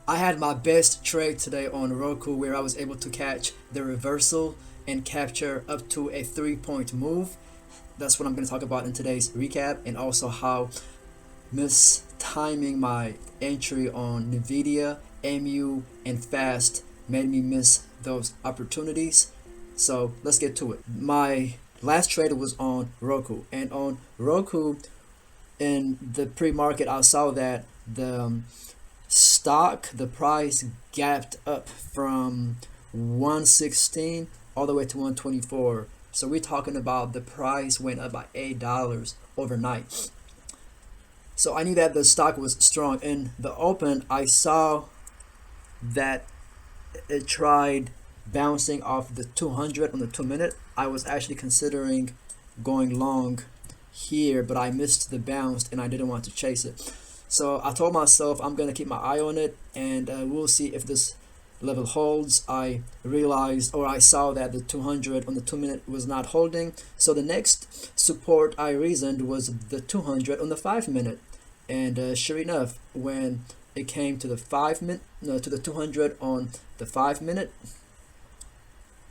I had my best trade today on Roku where I was able to catch the reversal and capture up to a 3 point move. That's what I'm going to talk about in today's recap, and also how mistiming my entry on Nvidia, MU, and Fast made me miss those opportunities. So let's get to it. My last trade was on Roku, and on Roku in the pre-market, I saw that the price gapped up from 116 all the way to 124. So we're talking about the price went up by $8 overnight. So I knew that the stock was strong. In the open, I saw that it tried bouncing off the 200 on the 2 minute. I was actually considering going long here, but I missed the bounce and I didn't want to chase it. So I told myself I'm going to keep my eye on it, and we'll see if this level holds. I realized, or I saw, that the 200 on the 2 minute was not holding. So the next support I reasoned was the 200 on the 5 minute. And sure enough, when it came to the 5 minute, no, to the 200 on the 5 minute,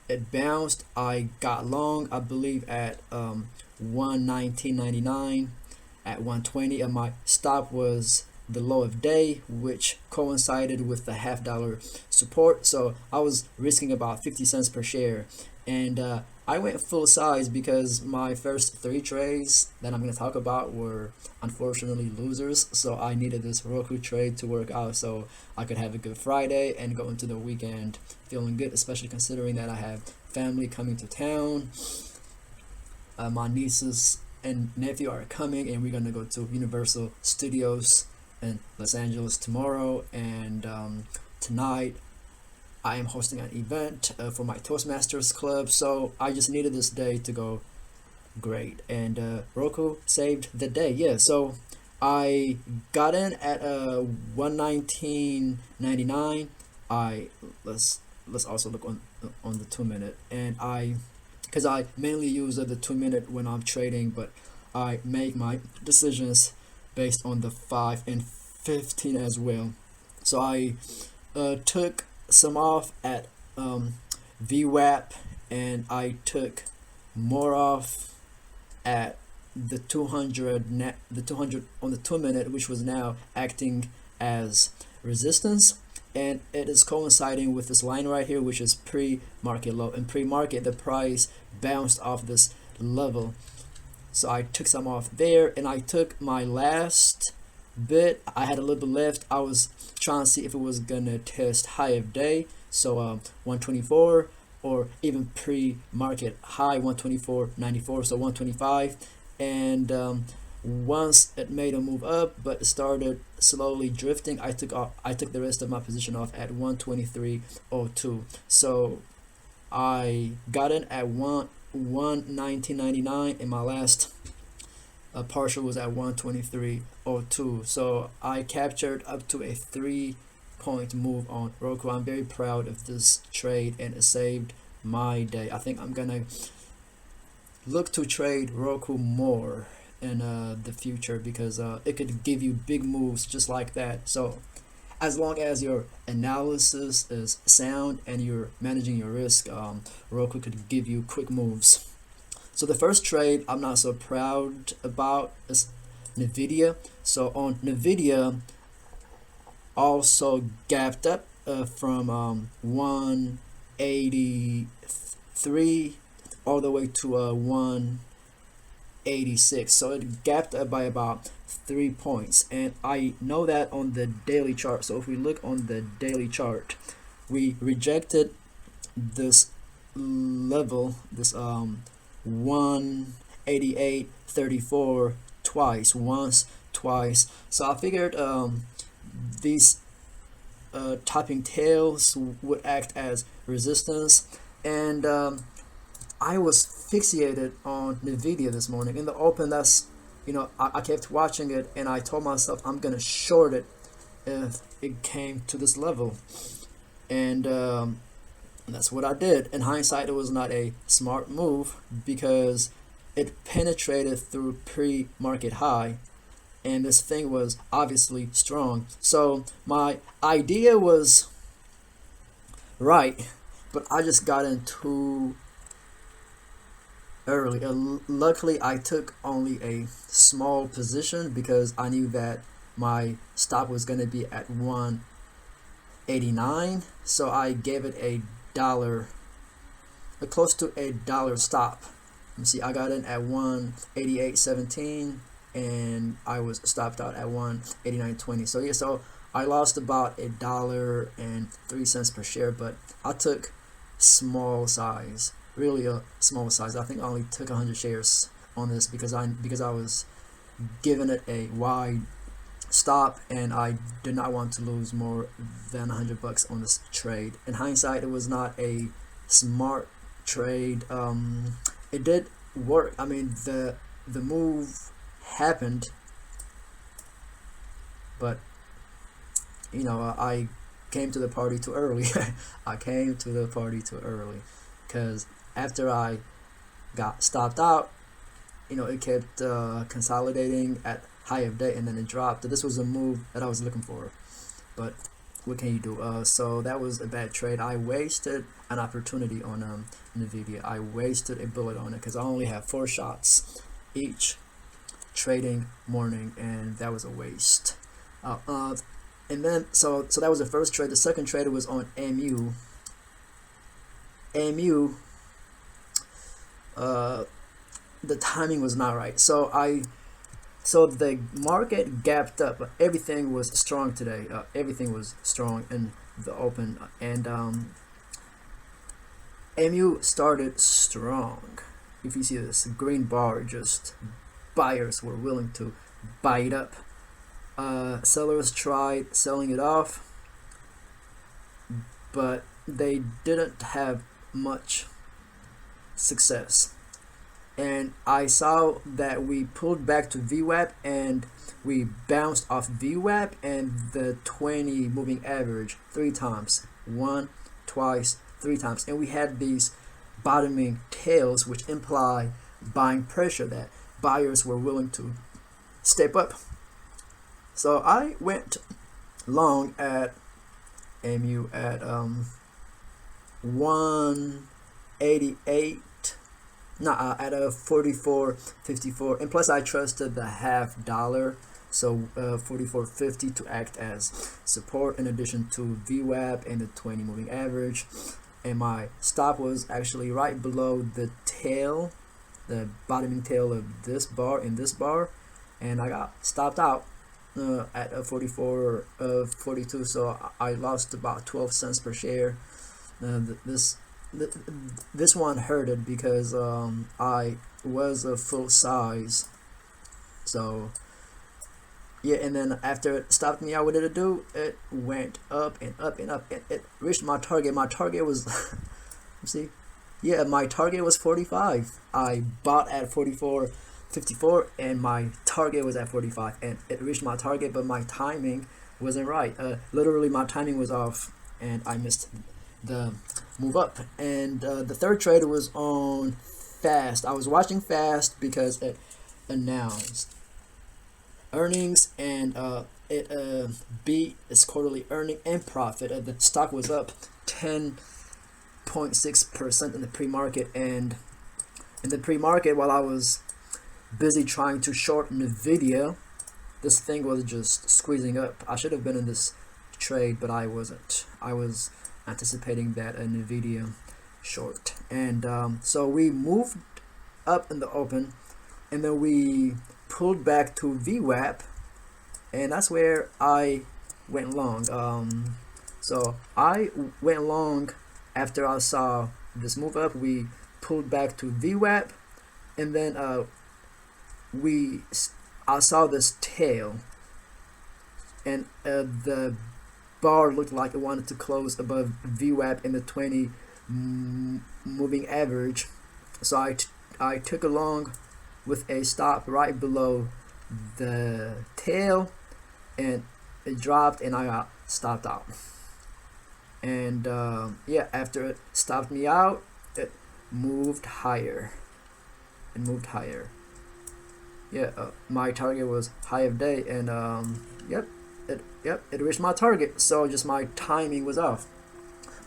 it bounced. I got long, I believe, at 119.99 at 120, and my stop was the low of day, which coincided with the $0.50 support. So I was risking about 50 cents per share, and I went full size because my first three trades that I'm going to talk about were unfortunately losers. So I needed this Roku trade to work out so I could have a good Friday and go into the weekend feeling good, especially considering that I have family coming to town. My nieces and nephew are coming, and we're gonna go to Universal Studios in Los Angeles tomorrow. And tonight I am hosting an event for my Toastmasters club. So I just needed this day to go great, and Roku saved the day. Yeah, so I got in at 119.99. I let's also look on the 2 minute, and because I mainly use the 2 minute when I'm trading, but I make my decisions based on the 5 and 15 as well. So I took some off at VWAP, and I took more off at the 200 the 200 on the 2 minute, which was now acting as resistance. And it is coinciding with this line right here, which is pre-market low. In pre-market, the price bounced off this level, so I took some off there, and I took my last bit. I had a little bit left. I was trying to see if it was gonna test high of day, so 124, or even pre-market high 124.94, so 125. And once it made a move up, but it started slowly drifting, I took the rest of my position off at 123.02. So I got in at 119.99, and my last partial was at 123.02. So I captured up to a 3 point move on Roku. I'm very proud of this trade, and it saved my day. I think I'm gonna look to trade Roku more in the future, because it could give you big moves just like that. So as long as your analysis is sound and you're managing your risk, Roku could give you quick moves. So the first trade I'm not so proud about is Nvidia. So on Nvidia, also gapped up from 183 all the way to 186. So it gapped up by about 3 points, and I know that on the daily chart. So if we look on the daily chart, we rejected this level, this 188.34 twice. So I figured these topping tails would act as resistance, and I was fixated on Nvidia this morning in the open. I kept watching it, and I told myself I'm gonna short it if it came to this level, and that's what I did. In hindsight, it was not a smart move because it penetrated through pre-market high, and this thing was obviously strong. So my idea was right, but I just got in too early. Luckily, I took only a small position because I knew that my stop was going to be at 189, so I gave it a dollar, close to a dollar stop. You see, I got in at 188.17 and I was stopped out at 189.20. So yeah, so I lost about $1.03 per share, but I took small size, really a small size. I think I only took 100 shares on this because I was giving it a wide stop and I did not want to lose more than $100 on this trade. In hindsight, it was not a smart trade. It did work. I mean, the move happened, but you know, I came to the party too early. I came to the party too early because after I got stopped out, you know, it kept consolidating at high of day and then it dropped. This was a move that I was looking for, but what can you do? So that was a bad trade. I wasted an opportunity on Nvidia. I wasted a bullet on it because I only have 4 shots each trading morning, and that was a waste. And then so that was the first trade. The second trade was on MU. The timing was not right. So the market gapped up, but everything was strong today. Everything was strong in the open, and MU started strong. If you see this green bar, just buyers were willing to buy it up. Sellers tried selling it off, but they didn't have much success. And I saw that we pulled back to VWAP and we bounced off VWAP and the 20 moving average 3 times, 1, twice, 3 times, and we had these bottoming tails, which imply buying pressure, that buyers were willing to step up. So I went long at MU at 188. At a 44.54, and plus I trusted the half dollar, so 44.50 to act as support in addition to VWAP and the 20 moving average. And my stop was actually right below the tail, the bottoming tail of this bar and this bar, and I got stopped out at a 44.42, so I lost about 12 cents per share. This one hurted because I was a full size. So yeah, and then after it stopped me out, what did it do? It went up and up and up. It reached my target. My target was you see, yeah, my target was 45. I bought at 44.54 and my target was at 45, and it reached my target, but my timing wasn't right. Literally my timing was off and I missed the move up. And the third trade was on Fast. I was watching Fast because it announced earnings and it beat its quarterly earning and profit. The stock was up 10.6% in the pre-market, and in the pre-market, while I was busy trying to short Nvidia, this thing was just squeezing up. I should have been in this trade, but I wasn't. I was anticipating that a Nvidia short, and so we moved up in the open, and then we pulled back to VWAP, and that's where I went long. So I went long after I saw this move up. We pulled back to VWAP, and then I saw this tail, and the bar looked like it wanted to close above VWAP in the 20 moving average, so I took a long with a stop right below the tail, and it dropped and I got stopped out. And yeah, after it stopped me out, it moved higher and moved higher. Yeah, my target was high of day, and yep, it reached my target. So just my timing was off.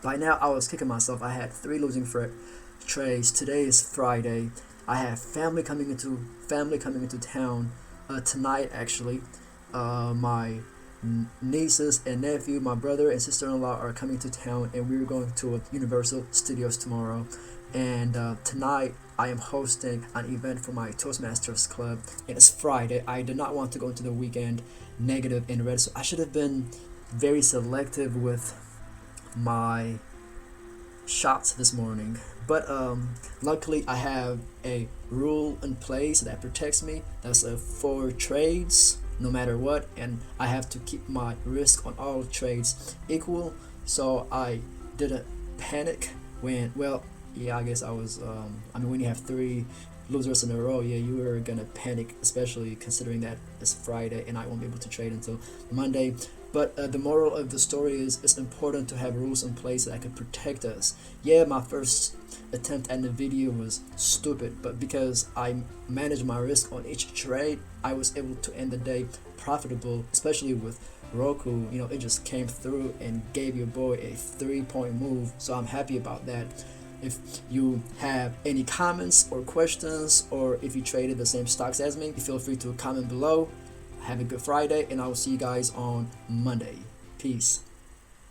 By now, I was kicking myself. I had three losing trades. Today is Friday. I have family coming into town tonight. Actually, my nieces and nephew, my brother and sister-in-law are coming to town, and we're going to a Universal Studios tomorrow. And tonight, I am hosting an event for my Toastmasters club. And it's Friday. I did not want to go into the weekend negative and red, so I should have been very selective with my shots this morning. But luckily, I have a rule in place that protects me. That's four trades, no matter what, and I have to keep my risk on all trades equal. So I didn't panic when, well, yeah, I guess I was. I mean, when you have three losers in a row, yeah, you are gonna panic, especially considering that it's Friday and I won't be able to trade until Monday. But the moral of the story is it's important to have rules in place that can protect us. Yeah, my first attempt at Nvidia was stupid, but because I managed my risk on each trade, I was able to end the day profitable, especially with Roku. You know, it just came through and gave your boy a 3-point move, so I'm happy about that. If you have any comments or questions, or if you traded the same stocks as me, feel free to comment below. Have a good Friday, and I will see you guys on Monday. Peace.